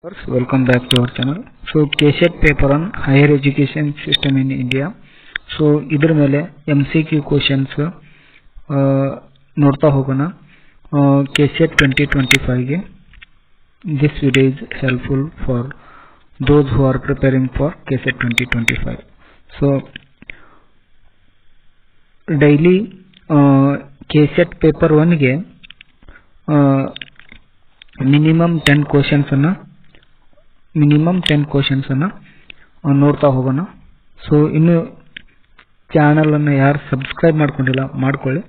First, welcome back to our channel. So KSET paper on higher education system in India. So idr mele MCQ questions ನೋಡ್ತಾ ಹೋಗೋಣ. KSET 2025 ಗೆ this video is helpful for those who are preparing for KSET 2025. So daily KSET paper 1 ಗೆ minimum 10 questions ಅನ್ನು ನೋಡ್ತಾ ಹೋಗೋಣ. So ಇನ್ನು channel ಅನ್ನು ಯಾರು ಸಬ್ಸ್ಕ್ರೈಬ್ ಮಾಡ್ಕೊಂಡಿಲ್ಲ ಮಾಡ್ಕೊಳ್ಳಿ.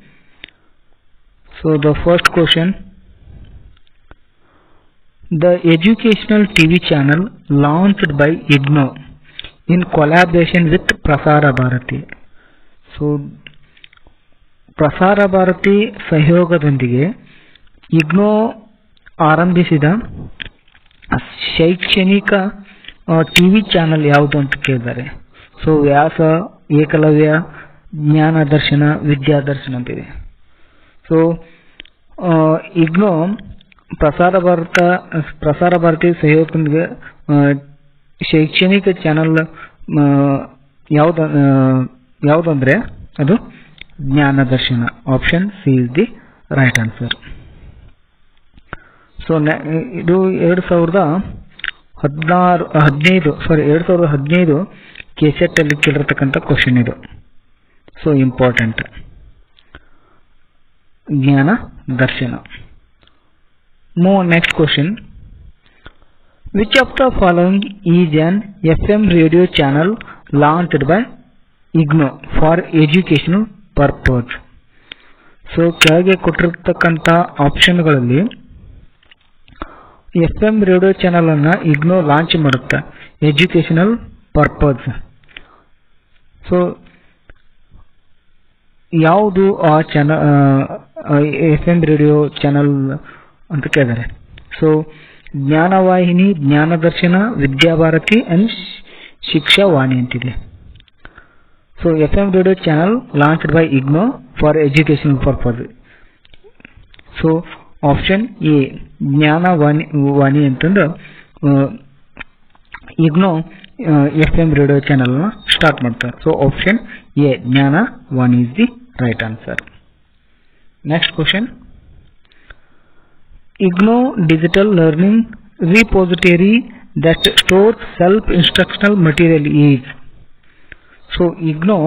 So the first question, the educational TV channel launched by IGNOU in collaboration with Prasar Bharati. So Prasar Bharati ಸಹಯೋಗದೊಂದಿಗೆ ಇಗ್ನೋ ಆರಂಭಿಸಿದ ಶೈಕ್ಷಣಿಕ ಟಿವಿ ಚಾನಲ್ ಯಾವುದು ಅಂತ ಕೇಳಿದ್ದಾರೆ. ಸೊ ವ್ಯಾಸ, ಏಕಲವ್ಯ, ಜ್ಞಾನದರ್ಶನ, ವಿದ್ಯಾದರ್ಶನ ಅಂತಿದೆ. ಸೊ ಇಗ್ನೋ ಪ್ರಸಾರ ಭಾರತಿ ಸಹಯೋಗದೊಂದಿಗೆ ಶೈಕ್ಷಣಿಕ ಚಾನಲ್ ಯಾವುದಂದ್ರೆ ಅದು Gyandarshan. Option C is the right answer. So ಇದು 2015 KSET ಅಲ್ಲಿ ಕೇಳಿರ್ತಕ್ಕಂಥ ಕ್ವಶನ್ ಇದು. So important. Gyan Darshan. Move next question, which of the following is an FM radio channel launched by IGNOU for educational purpose. So ಕೆಳಗೆ ಕೊಟ್ಟಿರ್ತಕ್ಕಂಥ ಆಪ್ಷನ್ಗಳಲ್ಲಿ FM ರೇಡಿಯೋ ಚಾನಲ್ ಅನ್ನ IGNOU launch ಮಾಡುತ್ತೆ educational purpose. So ಯಾವುದು ಆ ಚಾನಲ್ FM ರೇಡಿಯೋ ಚಾನಲ್ ಅಂತ ಕೇಳಿದ್ದಾರೆ. So Gyanvahini, Gyandarshan, Vidyabharati and Shikshavani ಅಂತಿದೆ. So FM radio channel launched by IGNOU for educational purpose. So option A Gyanvani ಅಂತಂದು IGNOU FM radio channel start ಮಾಡ್ತಾರೆ. So option A Gyanvani is the right answer. Next question, IGNOU digital learning repository that stores self instructional material is. So IGNOU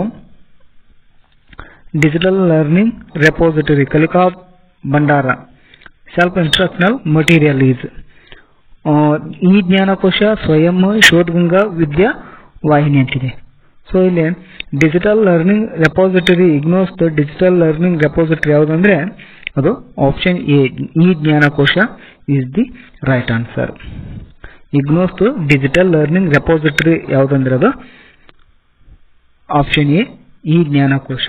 digital learning repository ಕಲಿಕಾ ಭಂಡಾರ self instructional material is. E Gyankosh, Swayam, Shodhganga, Vidya Vahini ಅಂತಿದೆ. So ಇಲ್ಲಿ digital learning repository, IGNOU's digital learning repository ಯಾವುದಂದ್ರೆ ಅದು option A e Gyankosh is the right answer. IGNOU's digital learning repository ಯಾವುದಂದ್ರೆ ಅದು option A e Gyankosh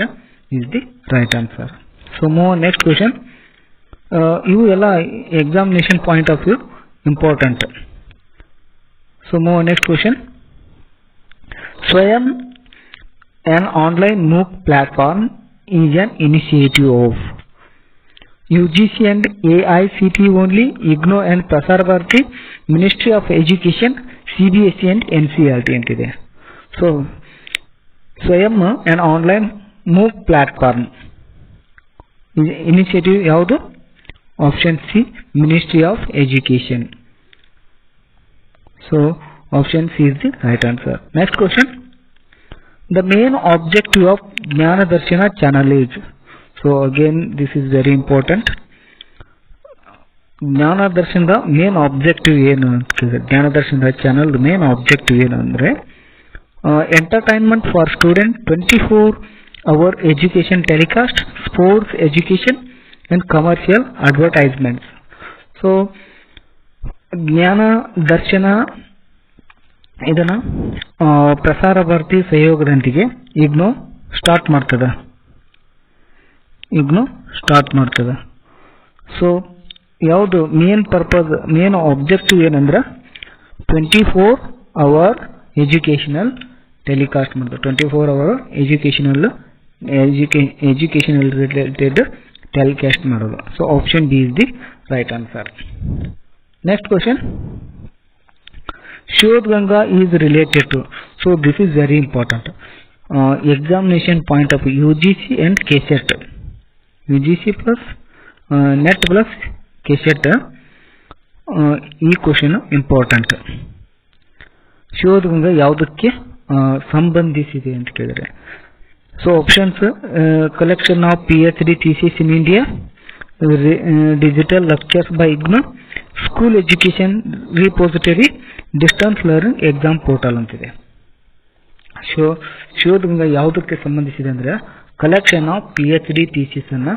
is the right answer. So move next question. ಇವು ಎಲ್ಲ examination point of view important. So move next question, Swayam an online MOOC platform is an initiative of UGC and AICTE only, IGNO and Prasar Bharati, Ministry of Education, CBSE and NCERT ಅಂತಿದೆ. So Swayam an online MOOC platform initiative ಯಾವುದು? Option C ministry of education. So option C is the right answer. Next question, the main objective of Gyandarshan channel is. So again this is very important. ಜ್ಞಾನದರ್ಶನದ main objective ಏನು ಅಂತ ಕೇಳಿದ್ರೆ, ಜ್ಞಾನದರ್ಶನದ channel main objective ಏನು ಅಂದ್ರೆ entertainment for student, 24-hour education telecast, sports education and commercial advertisements. So ಜ್ಞಾನ ದರ್ಶನ ಇದನ್ನ ಪ್ರಸಾರ ಭಾರತಿ ಸಹಯೋಗದೊಂದಿಗೆ ಇಗ್ನೋ ಸ್ಟಾರ್ಟ್ ಮಾಡ್ತದ. ಸೊ ಯಾವುದು ಮೇನ್ ಪರ್ಪಸ್, ಮೇನ್ ಆಬ್ಜೆಕ್ಟಿವ್ ಏನಂದ್ರೆ 24-hour ಎಜುಕೇಶನಲ್ ಟೆಲಿಕಾಸ್ಟ್ ಮಾಡ್ತದೆ. 24-hour ಎಜುಕೇಶನಲ್ ರಿಲೇಟೆಡ್ ಟೆಲಿಕಾಸ್ಟ್ ಮಾಡೋದು. So option B is the right answer. Next question, Shodhganga is related to. So this is very important. Examination point of UGC and KSET. UGC plus NET plus KSET. ಈ question important. Shodhganga ಯಾವುದಕ್ಕೆ ಸಂಬಂಧಿಸಿದೆ ಅಂತ ಕೇಳಿದ್ರೆ, so options collection of PhD thesis in India, digital lectures by IGNOU, school education repository, distance learning exam portal ಅಂತಿದೆ. ಶೋಧಗಂಗಾ ಯಾವುದಕ್ಕೆ ಸಂಬಂಧಿಸಿದೆ ಅಂದ್ರೆ collection of PhD thesis ಅನ್ನ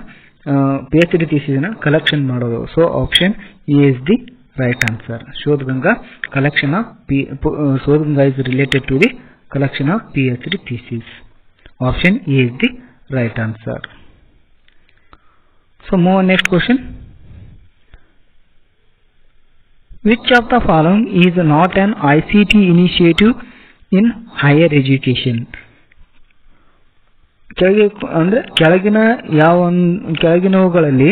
ಕಲೆಕ್ಷನ್ ಮಾಡೋದು. So option A is the right answer. Shodhganga collection of Shodhganga is related to the collection of PhD thesis. Option A is the right answer. So move on next question. Which of the following is not an ICT initiative in higher education? ಕೆಳಗಿನವುಗಳಲ್ಲಿ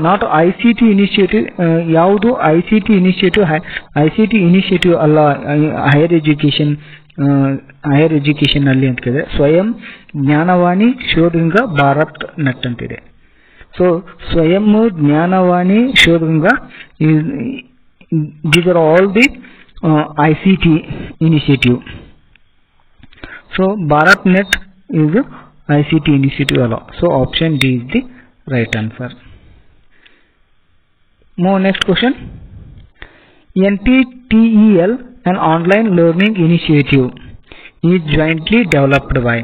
not ICT initiative ಯಾವುದು ICT initiative ಅಲ್ಲ higher education ಅಲ್ಲಿ ಅಂತ ಕೇಳಿದ್ರೆ ಸ್ವಯಂ, Gyan Vani, ಶೋಧಗಂಗಾ, Bharat net ಅಂತಿದೆ. So ಸ್ವಯಂ, Gyan Vani, ಶೋಧಗಂಗಾ these are all the ICT initiative. So Bharat Net is ICT initiative alone. So option D is the right answer. More next question. NPTEL, an online learning initiative, is jointly developed by.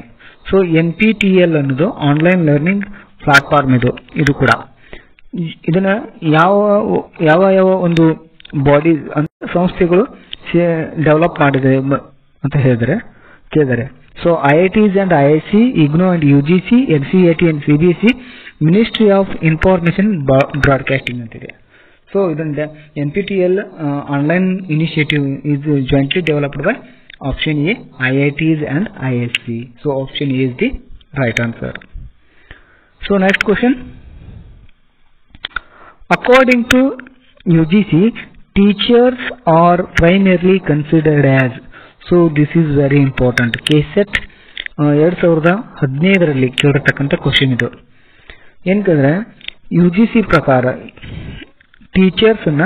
So NPTEL ಅನ್ನೋದು online learning platform ಇದು ಕೂಡ ಇದನ್ನ ಯಾವ ಒಂದು body ಸಂಸ್ಥೆಗಳು develop ಮಾಡಿದೆ ಅಂತ ಕೇಳಿದರೆ so IITs and IIC, IGNOU and UGC, NCERT and CBSE, Ministry of Information Broadcasting ಅಂತಿದೆ. ಸೊ ಇದನ್ನ NPTEL online initiative is jointly developed by option A, IITs and IIC. So option A is the right answer. So next question. According to UGC, teachers are primarily considered as. So this is very important. KSET 2015 ಕೇಳಿರತಕ್ಕಂಥ question ಇದು. ಏನಂದ್ರೆ UGC ಪ್ರಕಾರ teachers ಅನ್ನ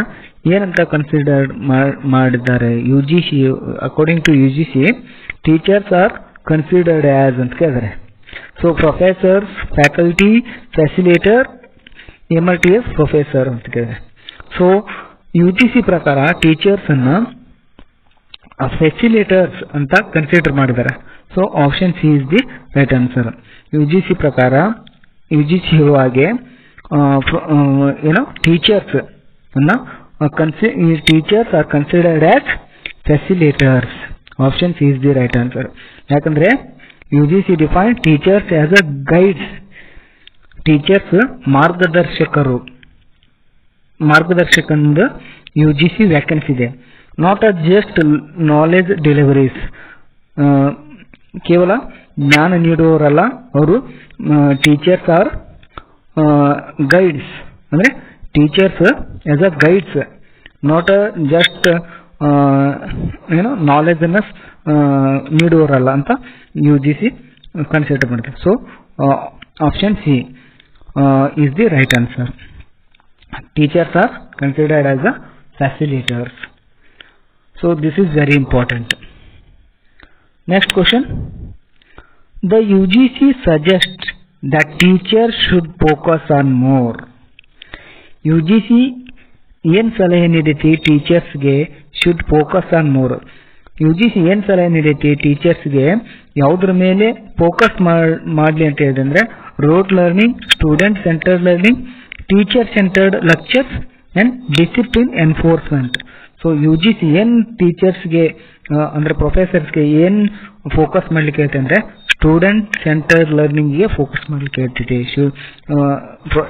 ಏನಂತ consider ಮಾಡಿದ್ದಾರೆ UGC. According to UGC, teachers are considered as ಅಂತ ಕೇಳಿದ್ರೆ so professors, faculty, facilitator, MRTS professor ಅಂತ ಕೇಳಿದ್ರೆ ಸೊ UGC ಪ್ರಕಾರ ಟೀಚರ್ಸ್ ಅನ್ನ ಫೆಸಿಲೇಟರ್ಸ್ ಅಂತ ಕನ್ಸಿಡರ್ ಮಾಡಿದ್ದಾರೆ. So option C is the right answer. UGC ಪ್ರಕಾರ UGC ಇರುವಾಗೆ ಟೀಚರ್ಸ್ ಅನ್ನ teachers are considered as facilitators. Option C is the right answer. ಯಾಕಂದ್ರೆ UGC define teachers as a guides. Teachers ಮಾರ್ಗದರ್ಶಕಂದ UGC vacancy ಇದೆ. Not a just knowledge deliveries. ಕೇವಲ ಜ್ಞಾನ ನೀಡುವವರಲ್ಲ ಅವರು. ಟೀಚರ್ಸ್ ಆರ್ ಗೈಡ್ಸ್ ಅಂದ್ರೆ teachers as a guides, not a just knowledge ಅನ್ನ ನೀಡುವವರಲ್ಲ ಅಂತ UGC ಕನ್ಸಿಡರ್ ಮಾಡಿದೆ. So option C is the right answer. Teachers are considered as a facilitators. So this is very important. Next question. The UGC suggests that teachers should focus on more. UGC ಏನ್ ಸಲಹೆ ನೀಡೈತಿ ಟೀಚರ್ಸ್ಗೆ? should focus on more. UGC ಏನ್ ಸಲಹೆ ನೀಡೈತಿ ಟೀಚರ್ಸ್ಗೆ ಯಾವುದ್ರ ಮೇಲೆ focus ಮಾಡಲಿ ಅಂತ ಹೇಳಿದ್ರೆ rote learning, student centered learning, teacher centered lectures and discipline enforcement. So UGC ಏನ್ ಟೀಚರ್ಸ್ಗೆ ಅಂದ್ರೆ ಪ್ರೊಫೆಸರ್ಸ್ಗೆ ಏನ್ ಫೋಕಸ್ ಮಾಡ್ಲಿಕ್ಕೆ ಹೇಳ್ತೆ ಅಂದ್ರೆ ಸ್ಟೂಡೆಂಟ್ ಸೆಂಟರ್ಡ್ ಲರ್ನಿಂಗ್ಗೆ ಫೋಕಸ್ ಮಾಡ್ಲಿಕ್ಕೆ ಹೇಳ್ತಿದೆ.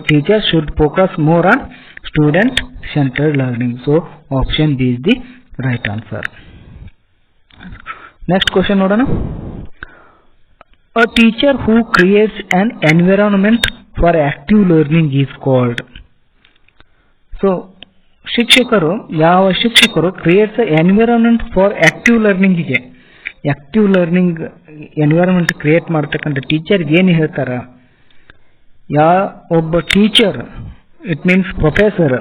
Teachers should focus more on student centered learning. So option B is the right answer. Next question ನೋಡೋಣ. A teacher who creates an environment for active learning is called. So ಯಾವ ಶಿಕ್ಷಕರು creates environment for active ಲರ್ನಿಂಗಿಗೆ active learning environment create ಮಾಡ್ತಕ್ಕಂಥ ಟೀಚರ್ಗೆ ಏನು ಹೇಳ್ತಾರ? ಒಬ್ಬ teacher it means professor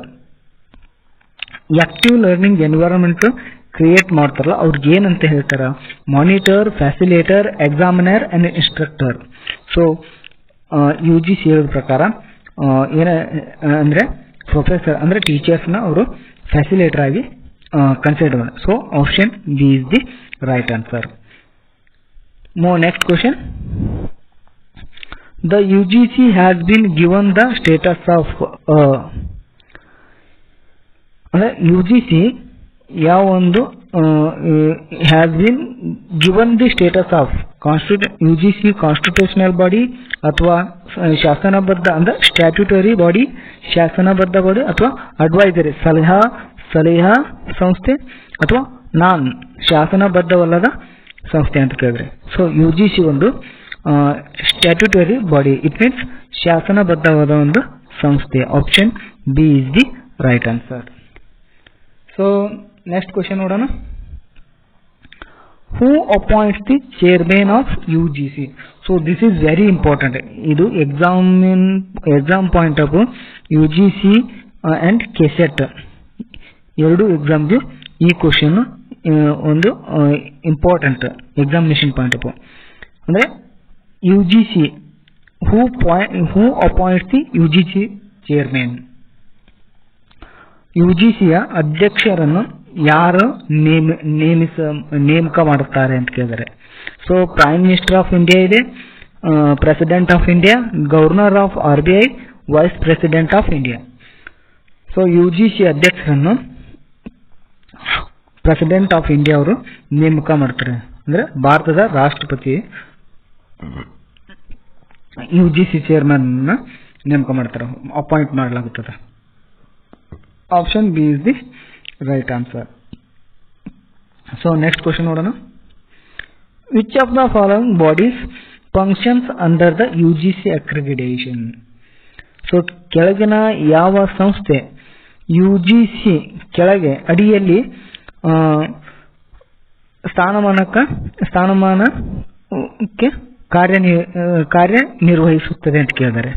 active learning environment create ಮಾಡ್ತಾರಲ್ಲ ಅವ್ರಿಗೆ ಏನಂತ ಹೇಳ್ತಾರ? Monitor, facilitator, examiner and instructor. So UGC ಹೇಳಿದ ಪ್ರಕಾರ ಅಂದ್ರೆ ಪ್ರೊಫೆಸರ್ ಅಂದ್ರೆ ಟೀಚರ್ಸ್ನ ಅವರು ಫ್ಯಾಸಿಲೇಟರ್ ಆಗಿ ಕನ್ಸಿಡರ್ ಮಾಡಿ. So option B is the right answer. Next question. The UGC has been given the status of UGC ಯಾವ ಒಂದು has been given the status of UGC constitutional body ಅಥವಾ ಶಾಸನಬದ್ಧ ಅಂದ್ರೆ ಸ್ಟ್ಯಾಟ್ಯೂಟರಿ ಬಾಡಿ, ಶಾಸನಬದ್ಧ ಬಾಡಿ ಅಥವಾ advisory ಸಲಹಾ ಸಂಸ್ಥೆ ಅಥವಾ ನಾನ್ ಶಾಸನಬದ್ಧವಲ್ಲದ ಸಂಸ್ಥೆ ಅಂತ ಕೇಳಿದ್ರೆ. ಸೊ UGC ಒಂದು ಸ್ಟ್ಯಾಟ್ಯೂಟರಿ ಬಾಡಿ, ಇಟ್ ಮೀನ್ಸ್ ಶಾಸನಬದ್ಧವಾದ ಒಂದು ಸಂಸ್ಥೆ. Option B is the right answer. So next question ನೋಡೋಣ. Who appoints the chairman of UGC? So this is very important. ಇದು exam point of UGC and KSET ಎರಡು ಎಕ್ಸಾಮ್ಗೆ ಈ question ಒಂದು important examination point of ಅಂದ್ರೆ UGC who appoints the UGC chairman? UGCಯ ಅಧ್ಯಕ್ಷರನ್ನು ಯಾರು ನೇಮಕ ಮಾಡುತ್ತಾರೆ ಅಂತ ಕೇಳಿದರೆ. So prime minister of India ಇದೆ, president of India, governor of RBI, vice president of India. So UGC ಅಧ್ಯಕ್ಷರನ್ನು ಪ್ರೆಸಿಡೆಂಟ್ ಆಫ್ ಇಂಡಿಯಾ ಅವರು ನೇಮಕ ಮಾಡ್ತಾರೆ. ಅಂದ್ರೆ ಭಾರತದ ರಾಷ್ಟ್ರಪತಿ UGC ಚೇರ್ಮನ್ ನೇಮಕ ಮಾಡ್ತಾರೆ, ಅಪಾಯಿಂಟ್ ಮಾಡಲಾಗುತ್ತದೆ. Option B is the right answer. So next question ನೋಡೋಣ. Which of the following bodies functions under the UGC accreditation? So ಕೆಳಗಿನ ಯಾವ ಸಂಸ್ಥೆ UGC ಕೆಳಗೆ ಅಡಿಯಲ್ಲಿ ಸ್ಥಾನಮಾನಕ್ಕೆ ಕಾರ್ಯನಿರ್ವಹಿಸುತ್ತದೆ ಅಂತ ಕೇಳಿದ್ದಾರೆ.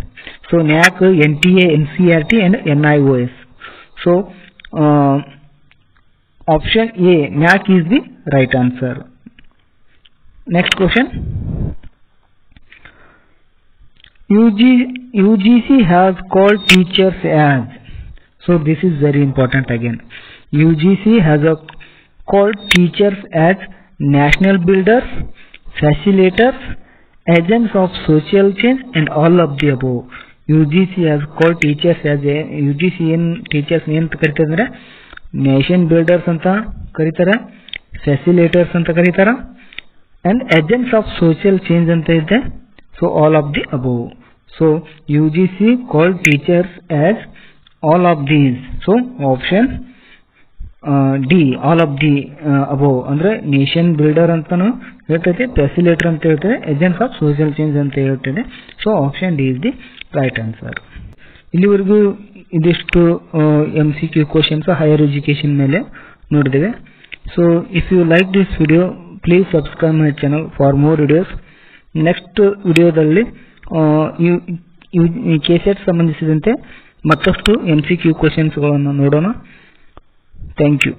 So NAAC, NTA, NCERT and NIOS. So option A, NAAC is the right answer. Next question. UGC has called teachers as. So this is very important again. UGC has called teachers as national builders, facilitators, agents of social change and all of the above. UGC has called teachers as UGC teachers ಏನು ಕರೀತಾರೆ ಅಂದ್ರೆ nation builders ಅಂತ ಕರೀತಾರೆ, ಫ್ಯಾಸಿಲೇಟರ್ಸ್ ಅಂತ ಕರೀತಾರೆ and agents of social change ಅಂತ ಇದೆ. So all of the above. So UGC called teachers as all of these. So option D, all of the above ಅಂದ್ರೆ ನೇಷನ್ ಬಿಲ್ಡರ್ ಅಂತಾನು ಹೇಳ್ತೈತೆ, ಫ್ಯಾಸಿಲೇಟರ್ ಅಂತ ಹೇಳ್ತದೆ, ಏಜೆಂಟ್ಸ್ ಆಫ್ ಸೋಷಿಯಲ್ ಚೇಂಜ್ ಅಂತ ಹೇಳ್ತದೆ. So option D is the right answer. ಇಲ್ಲಿವರೆಗೂ ಇದಿಷ್ಟು MCQ questions higher education ಮೇಲೆ ನೋಡಿದ್ದೇವೆ. So if you like this video please subscribe my channel for more videos. Next ವಿಡಿಯೋದಲ್ಲಿ KSET ಸಂಬಂಧಿಸಿದಂತೆ ಮತ್ತಷ್ಟು MCQ ಕ್ವಶನ್ಸ್ಗಳನ್ನು ನೋಡೋಣ. Thank you.